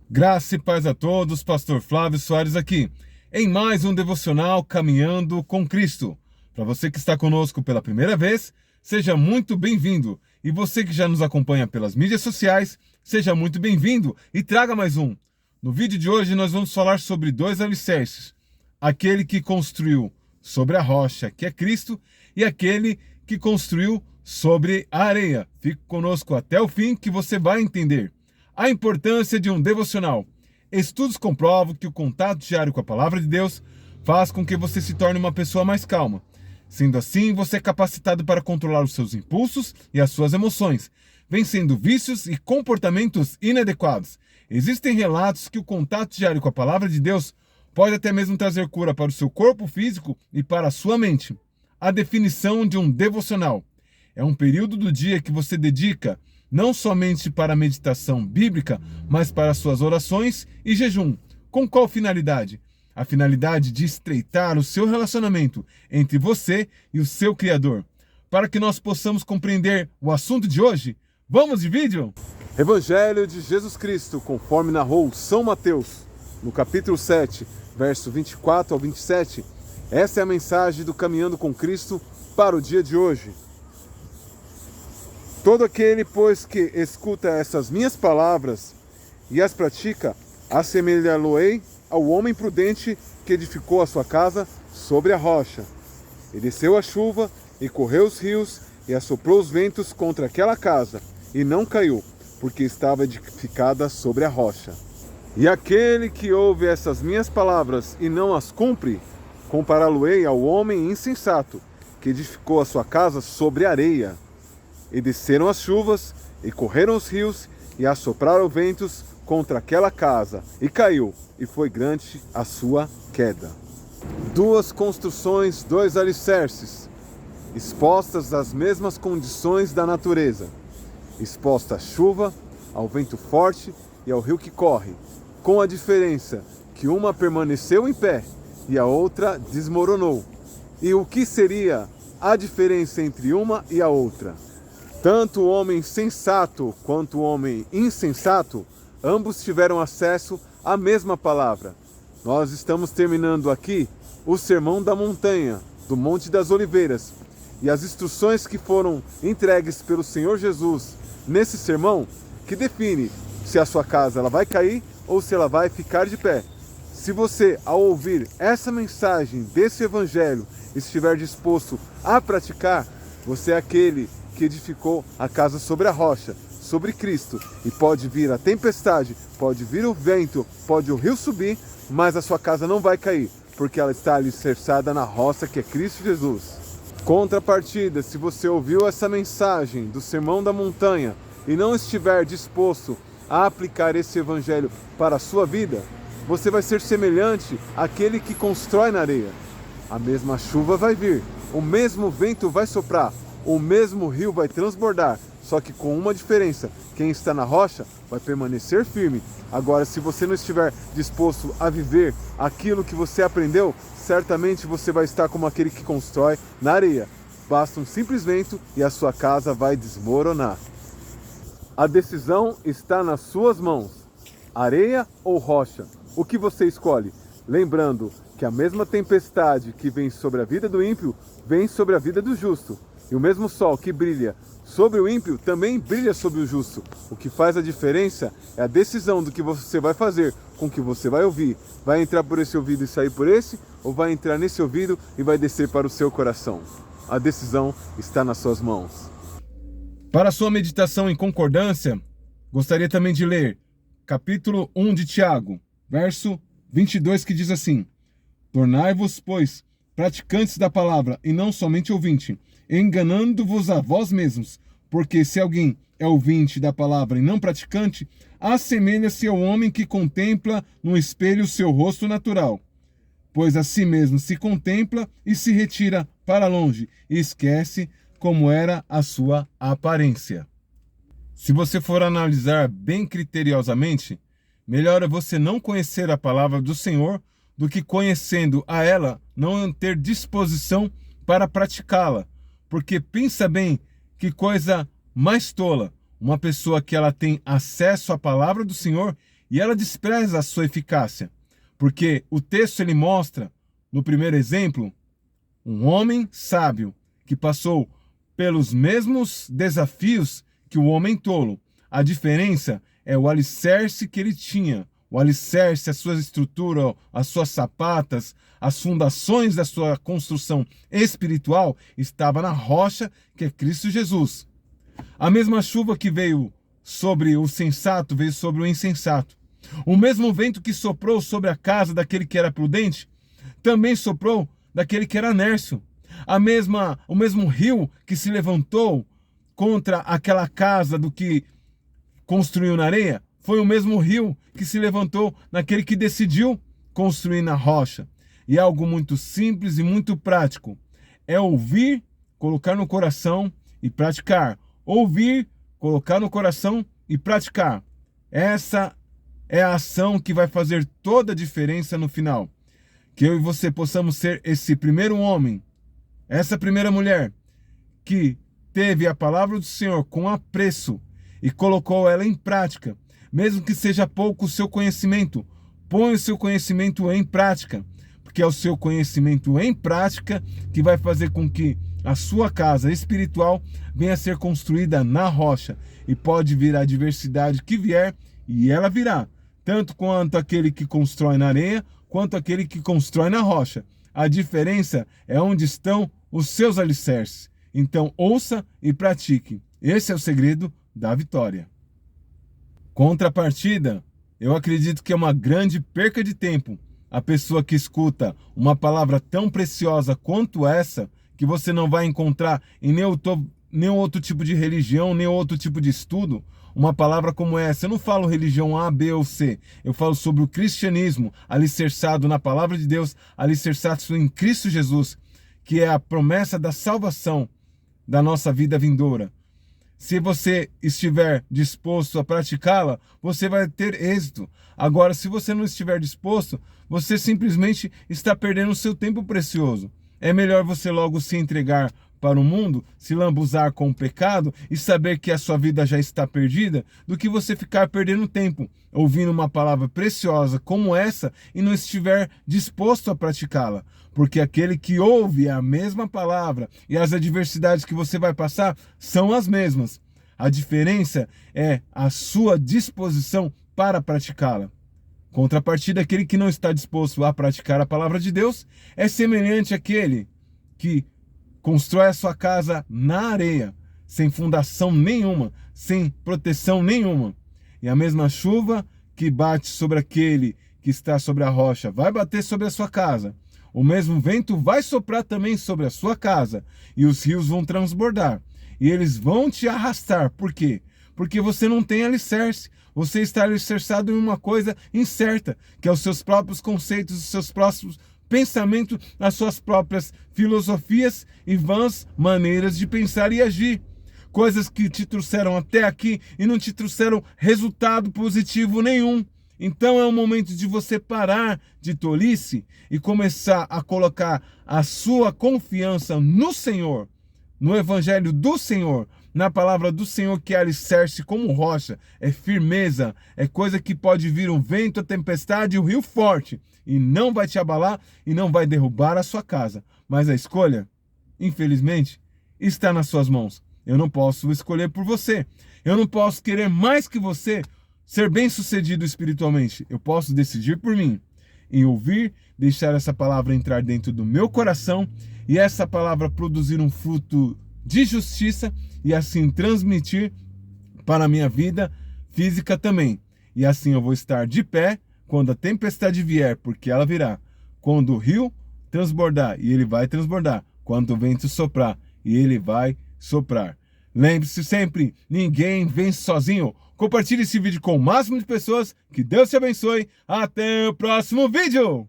Graça e paz a todos, Pastor Flávio Soares aqui, em mais um devocional Caminhando com Cristo. Para você que está conosco pela primeira vez, seja muito bem-vindo. E você que já nos acompanha pelas mídias sociais, seja muito bem-vindo e traga mais um. No vídeo de hoje nós vamos falar sobre dois alicerces. Aquele que construiu sobre a rocha, que é Cristo, e aquele que construiu sobre a areia. Fique conosco até o fim que você vai entender a importância de um devocional. Estudos comprovam que o contato diário com a palavra de Deus faz com que você se torne uma pessoa mais calma. Sendo assim, você é capacitado para controlar os seus impulsos e as suas emoções, vencendo vícios e comportamentos inadequados. Existem relatos que o contato diário com a palavra de Deus pode até mesmo trazer cura para o seu corpo físico e para a sua mente. A definição de um devocional é um período do dia que você dedica não somente para a meditação bíblica, mas para suas orações e jejum. Com qual finalidade? A finalidade de estreitar o seu relacionamento entre você e o seu Criador. Para que nós possamos compreender o assunto de hoje, vamos de vídeo? Evangelho de Jesus Cristo, conforme narrou São Mateus, no capítulo 7, verso 24 ao 27. Essa é a mensagem do Caminhando com Cristo para o dia de hoje. Todo aquele, pois, que escuta essas minhas palavras e as pratica, assemelhá-lo-ei ao homem prudente que edificou a sua casa sobre a rocha. E desceu a chuva, e correu os rios, e assoprou os ventos contra aquela casa, e não caiu, porque estava edificada sobre a rocha. E aquele que ouve essas minhas palavras e não as cumpre, compará-lo-ei ao homem insensato que edificou a sua casa sobre a areia. E desceram as chuvas, e correram os rios, e assopraram ventos contra aquela casa, e caiu, e foi grande a sua queda. Duas construções, dois alicerces, expostas às mesmas condições da natureza, exposta à chuva, ao vento forte e ao rio que corre, com a diferença que uma permaneceu em pé e a outra desmoronou. E o que seria a diferença entre uma e a outra? Tanto o homem sensato quanto o homem insensato, ambos tiveram acesso à mesma palavra. Nós estamos terminando aqui o Sermão da Montanha, do Monte das Oliveiras, e as instruções que foram entregues pelo Senhor Jesus nesse sermão, que define se a sua casa ela vai cair ou se ela vai ficar de pé. Se você, ao ouvir essa mensagem desse evangelho, estiver disposto a praticar, você é aquele que edificou a casa sobre a rocha, sobre Cristo, e pode vir a tempestade, pode vir o vento, pode o rio subir, mas a sua casa não vai cair, porque ela está alicerçada na rocha que é Cristo Jesus. Contrapartida, se você ouviu essa mensagem do Sermão da Montanha e não estiver disposto a aplicar esse evangelho para a sua vida, você vai ser semelhante àquele que constrói na areia. A mesma chuva vai vir, o mesmo vento vai soprar, o mesmo rio vai transbordar, só que com uma diferença: quem está na rocha vai permanecer firme. Agora, se você não estiver disposto a viver aquilo que você aprendeu, certamente você vai estar como aquele que constrói na areia. Basta um simples vento e a sua casa vai desmoronar. A decisão está nas suas mãos: areia ou rocha? O que você escolhe? Lembrando que a mesma tempestade que vem sobre a vida do ímpio vem sobre a vida do justo. E o mesmo sol que brilha sobre o ímpio também brilha sobre o justo. O que faz a diferença é a decisão do que você vai fazer com o que você vai ouvir. Vai entrar por esse ouvido e sair por esse? Ou vai entrar nesse ouvido e vai descer para o seu coração? A decisão está nas suas mãos. Para sua meditação em concordância, gostaria também de ler capítulo 1 de Tiago, verso 22, que diz assim: Tornai-vos, pois, praticantes da palavra, e não somente ouvinte, enganando-vos a vós mesmos, porque se alguém é ouvinte da palavra e não praticante, assemelha-se ao homem que contempla no espelho o seu rosto natural, pois a si mesmo se contempla e se retira para longe, e esquece como era a sua aparência. Se você for analisar bem criteriosamente, melhor é você não conhecer a palavra do Senhor do que, conhecendo a ela, não ter disposição para praticá-la. Porque pensa bem, que coisa mais tola, uma pessoa que ela tem acesso à palavra do Senhor e ela despreza a sua eficácia, porque o texto ele mostra, no primeiro exemplo, um homem sábio que passou pelos mesmos desafios que o homem tolo. A diferença é o alicerce que ele tinha. O alicerce, a sua estrutura, as suas sapatas, as fundações da sua construção espiritual estava na rocha que é Cristo Jesus. A mesma chuva que veio sobre o sensato veio sobre o insensato. O mesmo vento que soprou sobre a casa daquele que era prudente também soprou daquele que era nércio. O mesmo rio que se levantou contra aquela casa do que construiu na areia foi o mesmo rio que se levantou naquele que decidiu construir na rocha. E é algo muito simples e muito prático. É ouvir, colocar no coração e praticar. Ouvir, colocar no coração e praticar. Essa é a ação que vai fazer toda a diferença no final. Que eu e você possamos ser esse primeiro homem, essa primeira mulher, que teve a palavra do Senhor com apreço e colocou ela em prática. Mesmo que seja pouco o seu conhecimento, põe o seu conhecimento em prática. Porque é o seu conhecimento em prática que vai fazer com que a sua casa espiritual venha a ser construída na rocha. E pode vir a adversidade que vier, e ela virá. Tanto quanto aquele que constrói na areia, quanto aquele que constrói na rocha. A diferença é onde estão os seus alicerces. Então ouça e pratique. Esse é o segredo da vitória. Contrapartida, eu acredito que é uma grande perca de tempo a pessoa que escuta uma palavra tão preciosa quanto essa, que você não vai encontrar em nenhum outro tipo de religião, nenhum outro tipo de estudo. Uma palavra como essa, eu não falo religião A, B ou C, eu falo sobre o cristianismo, alicerçado na palavra de Deus, alicerçado em Cristo Jesus, que é a promessa da salvação da nossa vida vindoura. Se você estiver disposto a praticá-la, você vai ter êxito. Agora, se você não estiver disposto, você simplesmente está perdendo o seu tempo precioso. É melhor você logo se entregar para o mundo, se lambuzar com o pecado e saber que a sua vida já está perdida, do que você ficar perdendo tempo ouvindo uma palavra preciosa como essa e não estiver disposto a praticá-la. Porque aquele que ouve a mesma palavra e as adversidades que você vai passar são as mesmas. A diferença é a sua disposição para praticá-la. Contrapartida, aquele que não está disposto a praticar a palavra de Deus é semelhante àquele que constrói a sua casa na areia, sem fundação nenhuma, sem proteção nenhuma. E a mesma chuva que bate sobre aquele que está sobre a rocha vai bater sobre a sua casa. O mesmo vento vai soprar também sobre a sua casa. E os rios vão transbordar. E eles vão te arrastar. Por quê? Porque você não tem alicerce. Você está alicerçado em uma coisa incerta, que é os seus próprios conceitos, os seus próprios pensamento, as suas próprias filosofias e vãs maneiras de pensar e agir. Coisas que te trouxeram até aqui e não te trouxeram resultado positivo nenhum. Então é o momento de você parar de tolice e começar a colocar a sua confiança no Senhor, no Evangelho do Senhor, na palavra do Senhor, que é alicerce como rocha, é firmeza, é coisa que pode vir um vento, a tempestade e o rio forte, e não vai te abalar e não vai derrubar a sua casa. Mas a escolha, infelizmente, está nas suas mãos. Eu não posso escolher por você. Eu não posso querer mais que você ser bem-sucedido espiritualmente. Eu posso decidir por mim, em ouvir, deixar essa palavra entrar dentro do meu coração e essa palavra produzir um fruto de justiça e assim transmitir para a minha vida física também. E assim eu vou estar de pé quando a tempestade vier, porque ela virá. Quando o rio transbordar, e ele vai transbordar. Quando o vento soprar, e ele vai soprar. Lembre-se sempre, ninguém vence sozinho. Compartilhe esse vídeo com o máximo de pessoas. Que Deus te abençoe. Até o próximo vídeo.